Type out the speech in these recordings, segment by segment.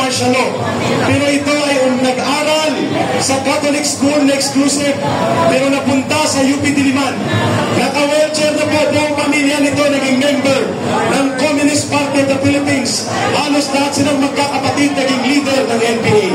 martial law. Pero ito ay nag-aral sa Catholic school na exclusive, pero napunta sa UP Diliman. Naka-wheelchair na po buong pamilya nito, naging member ng Communist Party of the Philippines. Halos lahat silang magkakapatid naging leader ng NPA.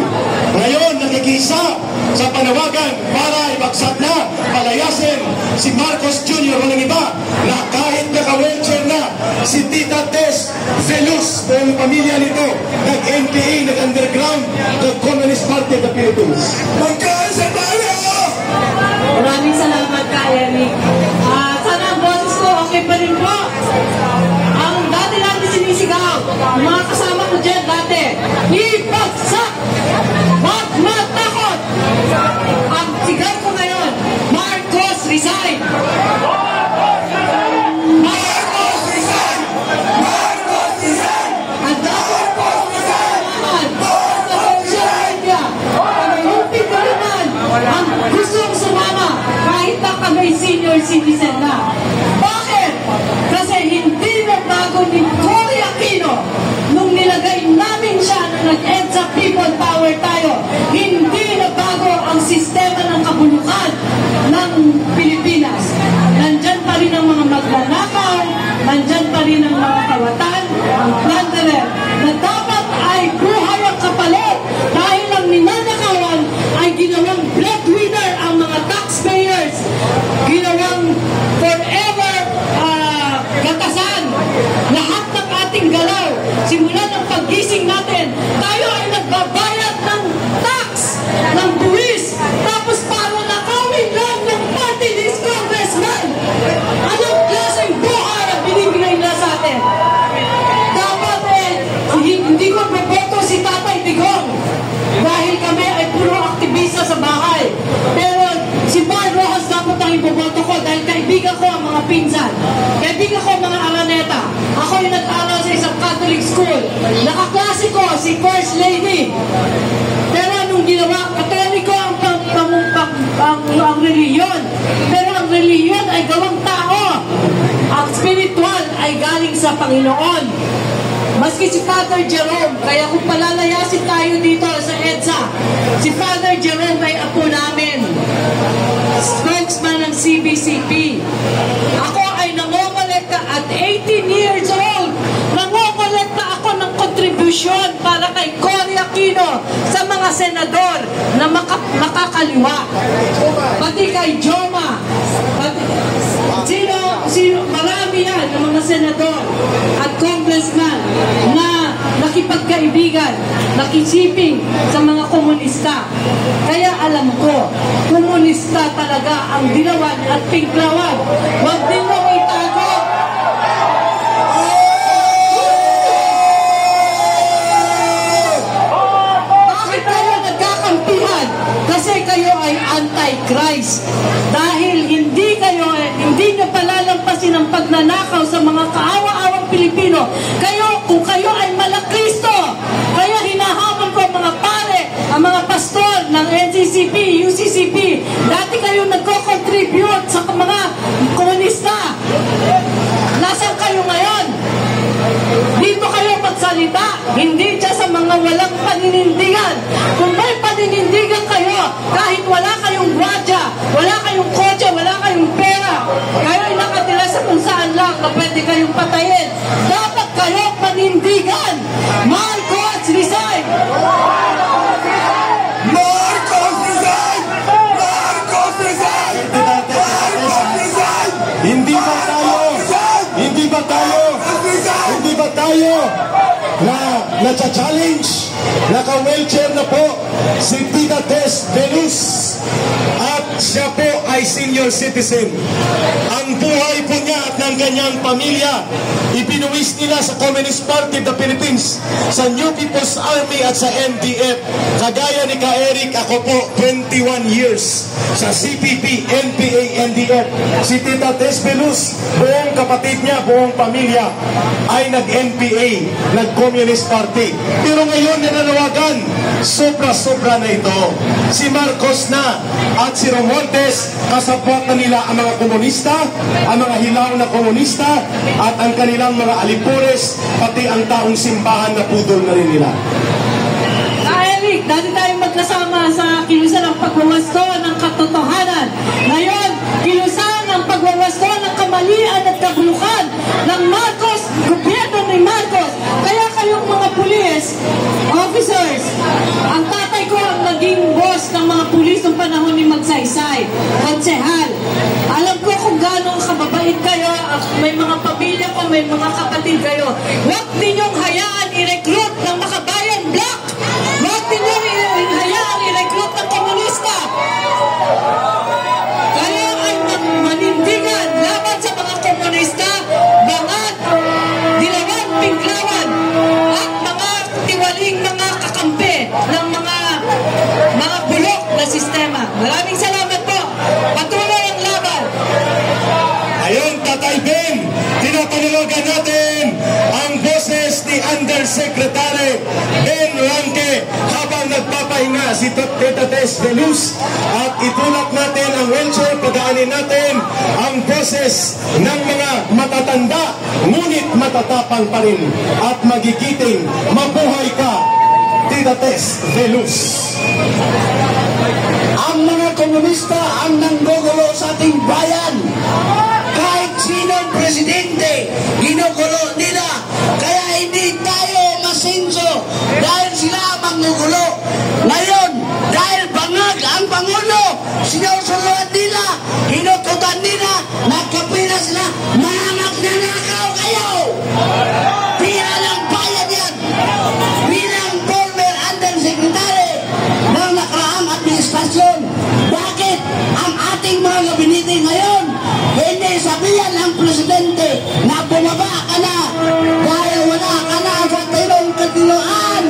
Ngayon, nakikisa sa panawagan para ibagsak na, palayasin si Marcos Jr. walang iba na kahit naka-wheelchair na si Tita Tess Velus, buong pamilya nito, nag-NPA, nag-underground, ng Communist Party of the Philippines. Magkaisa tayo! Maraming salamat ka, Eric. Sana ang boses ko okay pa rin po. Ang dati natin sinisigaw, mga kasama ko dyan dati, ibagsak! Wag matakot! Ang sigaw ko ngayon, Marcos resign! Marcos resign! Marcos resign! Ang dati po naman sa social media, ang lupit ko naman, ang gustong sumama kahit na kami senior citizen na. Bakit? Kasi hindi na bago ni Cory Aquino nung nilagay namin siya na nag-EDSA people power tayo. Hindi na bago ang sistema ng kabulukan ng Pilipinas. Nandyan pa rin ang mga magnanakaw, nandyan pa rin ang mga kawatan, ang plunderer, na dapat ay buhay ang kapalit dahil ang ninanakawan ay ginawang breadwinner ang mga taxpayers, ginawang forever gatasan. Lahat ng ating galaw, simula ng paggising natin, tayo ay nagbabayad ng tax, ng buwis, tapos para nakawin lang ng party list congressman. Anong klaseng buhay ang binibigay nila sa atin? Dapat hindi ko boboto si Tatay Digong dahil kami ay puro aktivista sa bahay. Pero si Mar Rojas dapat ang iboboto ko dahil kaibigan ko ang mga pinsan. Kaibigan ko ang mga Araneta. Ako yung nag-aral sa isang Catholic school. Nakaklase ko si First Lady. Pero anong ginawa? Katoliko ang reliyon. Pero ang reliyon ay gawang tao. Ang spiritual ay galing sa Panginoon. Maski si Father Jerome, kaya kung palalayasin tayo dito sa EDSA, si Father Jerome ay apo namin, spokesman ng CBCP. Ako ay nangongolekta at 18 years old. Nangongolekta ako ng kontribusyon para kay Cory Aquino sa mga senador na makakaliwa. Pati kay Joma. Marami yan ng mga senador at congressman na nakipagkaibigan, nakisiping sa mga komunista. Kaya alam ko, komunista talaga ang Dilawan at Pinklawan. Huwag din mo itago. Bakit kayo nagkakampihan? Kasi kayo ay anti-Christ. Dahil hindi nyo palalampasin ang pagnanakaw sa mga kaawa-awang Pilipino. Kung kayo ay malakristo, kaya hinahamon ko ang mga pare, ang mga pastor ng NCCP, UCCP, dati kayo nagko-contribute sa mga komunista. Nasaan kayo ngayon? Dito kayo magsalita, hindi dyan sa mga walang paninindigan. Kung may paninindigan kayo, kahit wala kayong gwadya, wala kayong kotse, wala kayong pera, kayo ay nakatira sa kung saan lang na pwede kayong patayin. Dapat kayo panindigan. Marcos resign! Marcos resign! Marcos resign! Marcos resign! Hindi ba tayo na-challenge, naka-wheelchair na po si Tita Tess Velus at siya po ay senior citizen. Ang buhay po niya at ng kanyang pamilya ibinuwis nila sa Communist Party of the Philippines, sa New People's Army at sa MDF. Kagaya ni Ka-Eric, ako po 21 years sa CPP, NPA, NDF. Si Tita Tess Velus, buong kapatid niya, buong pamilya ay nag-NPA, nag-Communist Party. Pero ngayon nananawagan, sobra-sobra na ito. Si Marcos na at si Romualdez, kasabwat na nila ang mga komunista, ang mga hilaw na komunista, at ang kanilang mga alipures, pati ang taong simbahan na pudol na rin nila. dati tayo magkasama sa kilusan ng pagwawasto ng katotohanan. Ngayon, kilusan ng pagwawasto ng kamalian at kabulukan ng Marcos, gobyerno ni Marcos. Kaya kayong mga pulis, officers, ang tatay ko ang naging boss ng mga pulis ng panahon ni Magsaysay, konsehal. Alam ko kung gaano kababait kayo, may mga pamilya ko, may mga kapatid kayo. Huwag ninyong hayaan i-recruit ng Makabayan Black. Huwag ninyong hayaan i-recruit ng komunista. Kaya ay manindigan laban sa mga komunista, bangad, dilawan, pinglawan, at mga tiwaling mga kakampi ng mga bulok na sistema. Maraming salamat po. Patuloy ang laban. Ayon, Tatay Ben, tinatulugan natin ang boses ni Undersecretary Ben Ranque habang nagpapahinga si Tita Tess de Luz, at itulak natin ang wheelchair, padaanin natin ang boses ng mga matatanda ngunit matatapang pa rin at magigiting. Mabuhay ka, Tita Tess de Luz. Ang mga komunista ang nanggugulo sa ating bayan. Kahit sinong presidente, ginugulo nila. Kaya hindi tayo masinso dahil sila manggugulo. Ngayon, dahil bangag ang Pangulo, sinusuluan nila, hinututan nila, nagkapira sila, magnanakaw kayo. Pira ng bayan yan. Bilang former undersecretary ng nakaraang administrasyon, bakit ang ating mga gabinete ngayon hindi sabihan ng presidente na bumaba ka na dahil wala ka na sa tinong katinuan,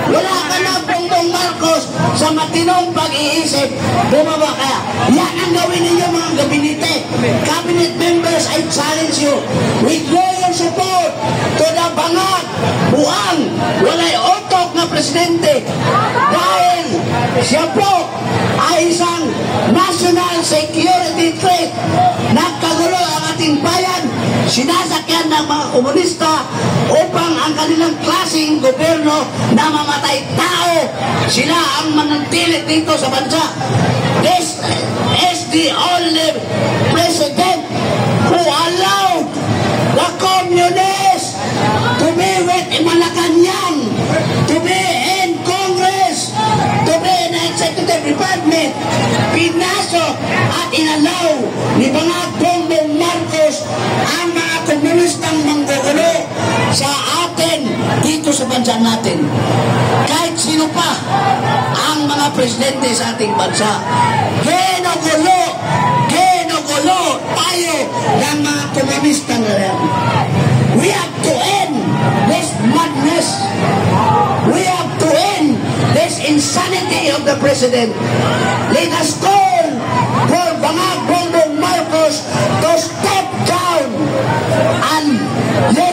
wala ka na Bongbong Marcos sa matinong pag-iisip, bumaba ka. Yan ang gawin ninyo mga gabinete. Cabinet members, I challenge you, withdraw your support to the bangag, buang, walay otok na presidente dahil siya po ay isang national security threat. Nagkagulo ang ating bayan, sinasakyan ng mga komunista upang ang kanilang klaseng gobyerno na mamatay tao, sila ang manantilit dito sa bansa. This is the only president who allowed the communists to be with Malacanang, to be in Congress, to be in the executive department. Pinasok at inalaw ni Bongbong Marcos ang mga komunistang manggugulo sa atin dito sa bansa natin. Kahit sino pa ang mga presidente sa ating bansa, ginugulo tayo ng mga komunista na yan. We have to end this madness. We have to end this insanity of the president. Let us call for Bangag